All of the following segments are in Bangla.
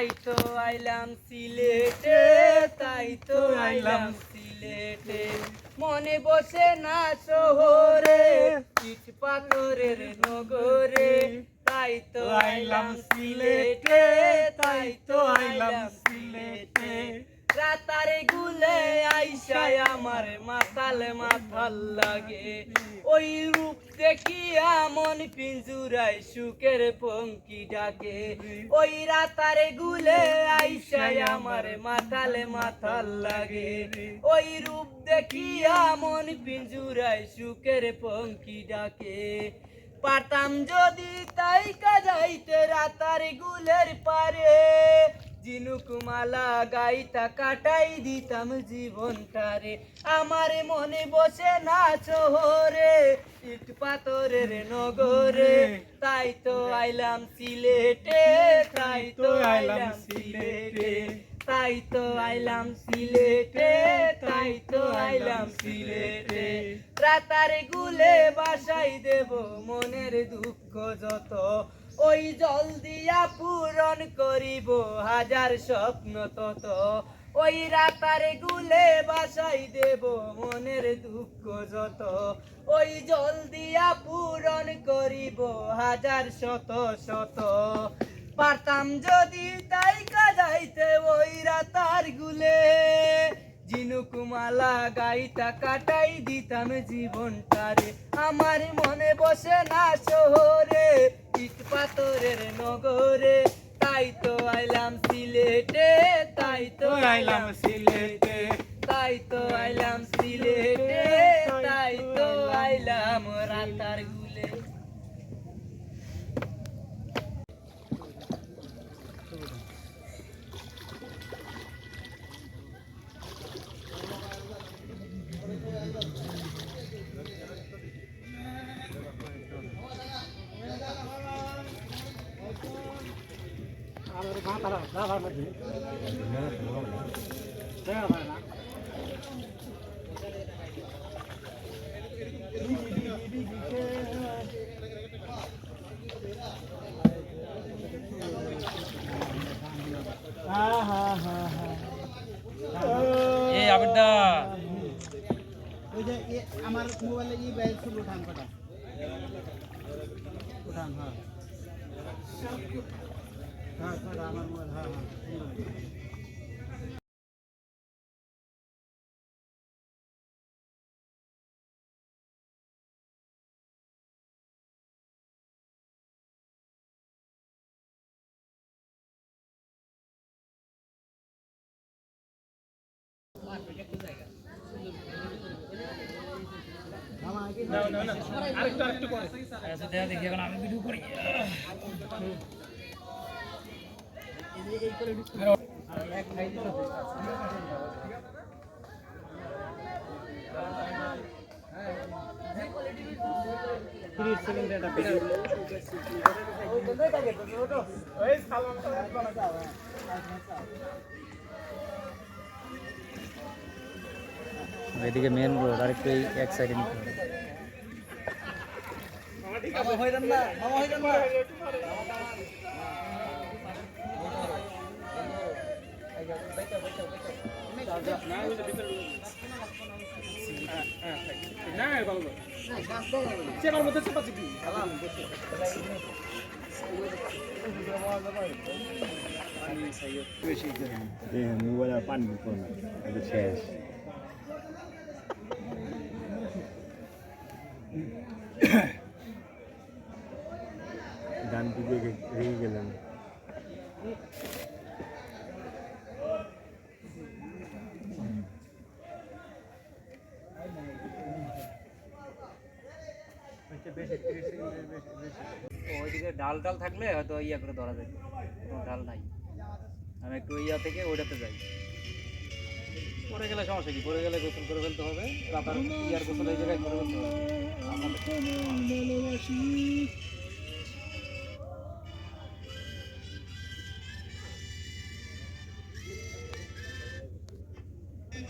তাই তো আইলাম সিলেটে, তাই তো আইলাম সিলেটে, মনে বসে না শহরে, ইট পাথরের নগরে, তাই তো আইলাম সিলেটে, তাই তো আইলাম সিলেটে। রাতারে গুলে আইসায় আমার মাতাল মাথাল লাগে, ওই রূপ দেখিয়া মন পিঞ্জুরায় সুখের পঙ্কি ডাকে, ওই রাতারে গুলে আইসায় আমার মাতাল মাথাল লাগে, ওই রূপ দেখিয়া মন পিঞ্জুরায় সুখের পঙ্কি ডাকে। পারতাম যদি তাই কাজাইতে রাতার গুলের পারে, জিনুকুমালা গাইতা কাটাই দিতাম জীবনটারে, আমার মনে বসে না শহরে, ইট পাথরের নগরে, তাই তো আইলাম সিলেটে, তাই তো আইলাম সিলেটে, তাই তো আইলাম সিলেটে, তাই তো আইলাম সিলেটে। রাতারে গুলে বাসাই দেব মনের দুঃখ যত, ওই জল দিয়া পূরণ করিব হাজার স্বপ্ন তত, ওই রাতারে গুলে বাসাই দেব মনের দুঃখ যত, ওই জল দিয়া পূরণ করিব হাজার শত শত। পারতাম যদি তাই কাজাইতে ওই রাতার গুলে, জিনুকুমালা গাইতা কাটাই দিতাম জীবনটারে, আমার মনে বসে না শহরে, ইট পাথরের নগরে, তাই তো আইলাম সিলেটে, তাই তো আইলাম সিলেটে, তাই তো আইলাম সিলেটে, তাই তো আইলাম রাতার গুলে। এই আবেদা ওই যে আমার মোবাইলে ই বাইল ছিল উঠান কটা উঠান। হ্যাঁ হ্যাঁ আমার মোবাইল। হ্যাঁ দেখি এখন আমি ভিডিও করি। এদিকে মেন রোড আর একটু এক সাইডে নিতে হবে। মোবাইল পানি শেষ। ডান দিকে রেগে গেলেন। ওইদিকে ডাল ডাল থাকলে হয়তো ইয়া করে ধরা যায়, কোনো ডাল নাই। আমি একটু ইয়া থেকে ওইটাতে যাই, পরে গেলে সমস্যা কি, পরে গেলে গোসল করে ফেলতে হবে, রাতার ইয়ার গোসল এই জায়গায় করে ফেলতে হবে।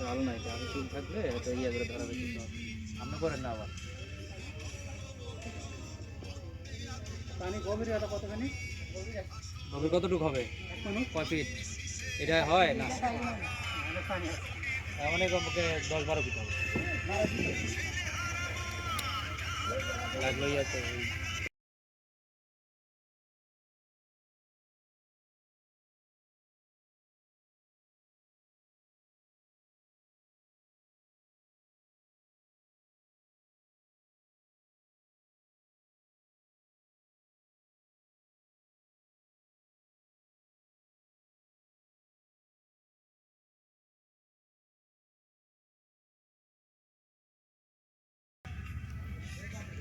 ডাল নাই, ডাল চুল থাকলে হয়তো ইয়া করে ধরা যায়। আপনি করেন না আবার পানি গভীর কতখানি? গভীর কতটুকু হবে? কয় ফিট এটা হয় না অনেক কমপক্ষে 10-12 ফিট হবে লাগলোই আছে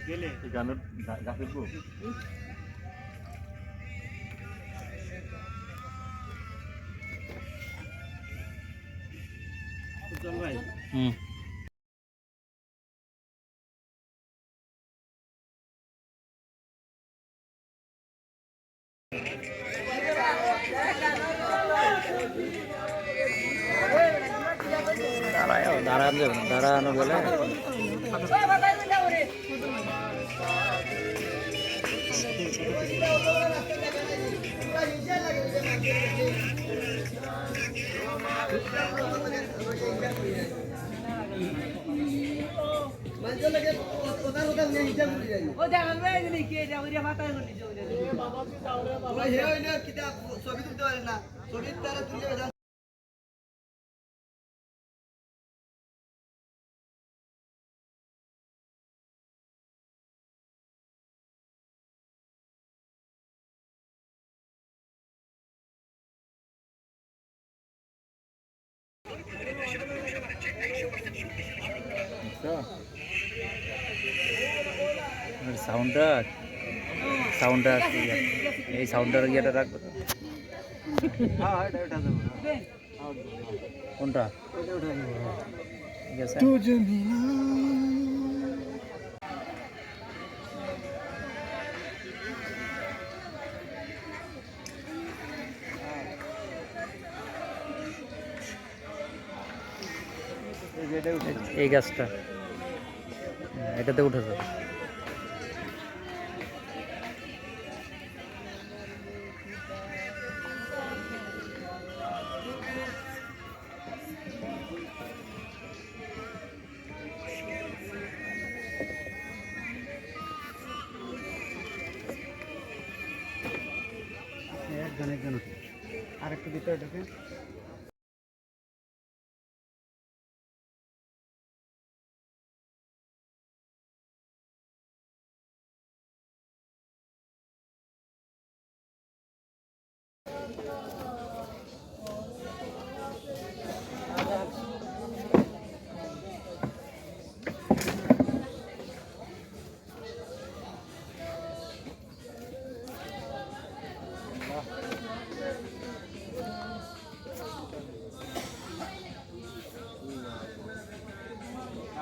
এই গানের গাছের গো হুম দাঁড়ানো বলে সাউন্ডটা সাউন্ডটা এই সাউন্ডটার ইয়েটা রাখবে তো কোনটা ঠিক আছে এই গাছটা এটাতে উঠেছে আরেকটু ভিতরে ঢুকে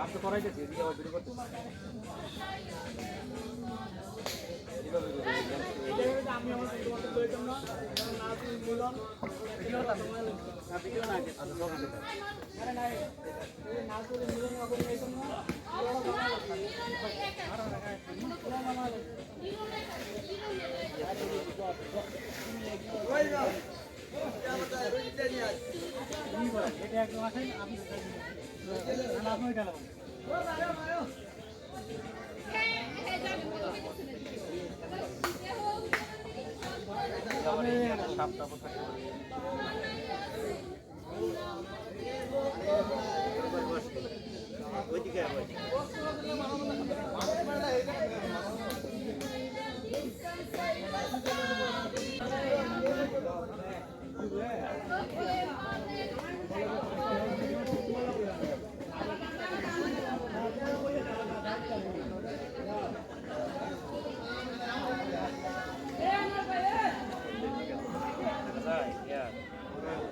আপনি করাইতেছি এদিকে আবার ভিডিও করতেছি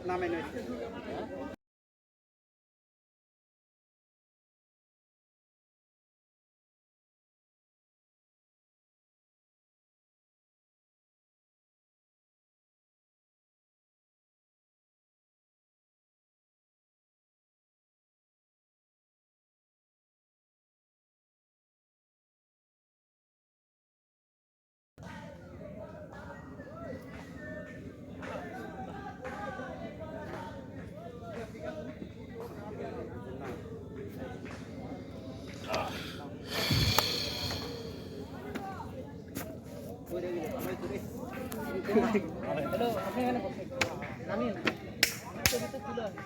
নামে নয় এখানে বসে নামিয়ে না ছবিতে তুলে আনি।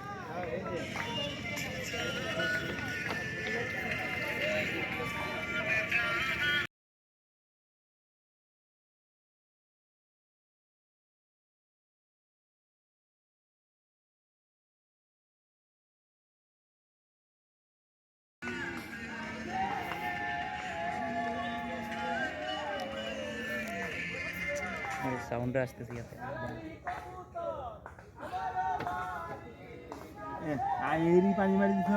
সাউন্ডটা আসতেছে ইয়াতে এরই পানি মারি দিছ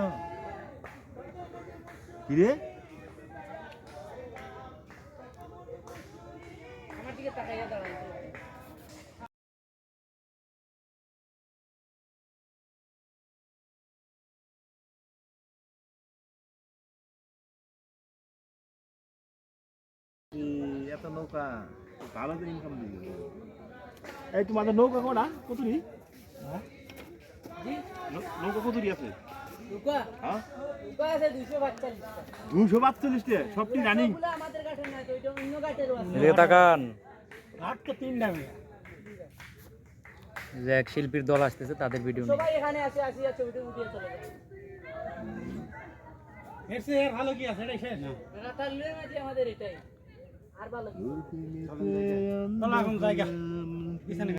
কি রে আমার দিকে তাকাইয়া দাঁড়ান। এত নৌকা ভালো করে ইনকাম দিবি এই তোমাদের নৌকা কোনা কতুরি জি নৌকা কতুরি আছে রুকা হ্যাঁ রুকা আছে 245 টা। 245 সবটি রানিং ওগুলো আমাদের ঘাটে নাই তো, ওইটা অন্য ঘাটেরও আছে। এদিকে তাকান ঘাট তো 3টা মিয়া যে এক শিল্পীর দল আসতেছে তাদের ভিডিও নিয়ে সবাই এখানে আসে আসিয়া ছবিটা উঠিয়ে চলে যায়। এর চেয়ে ভালো কি আছে এটাই শেষ না রাতার লুয়ে মাঝে আমাদের এটাই আর ভালো কি? চল এখন জায়গা পিছনে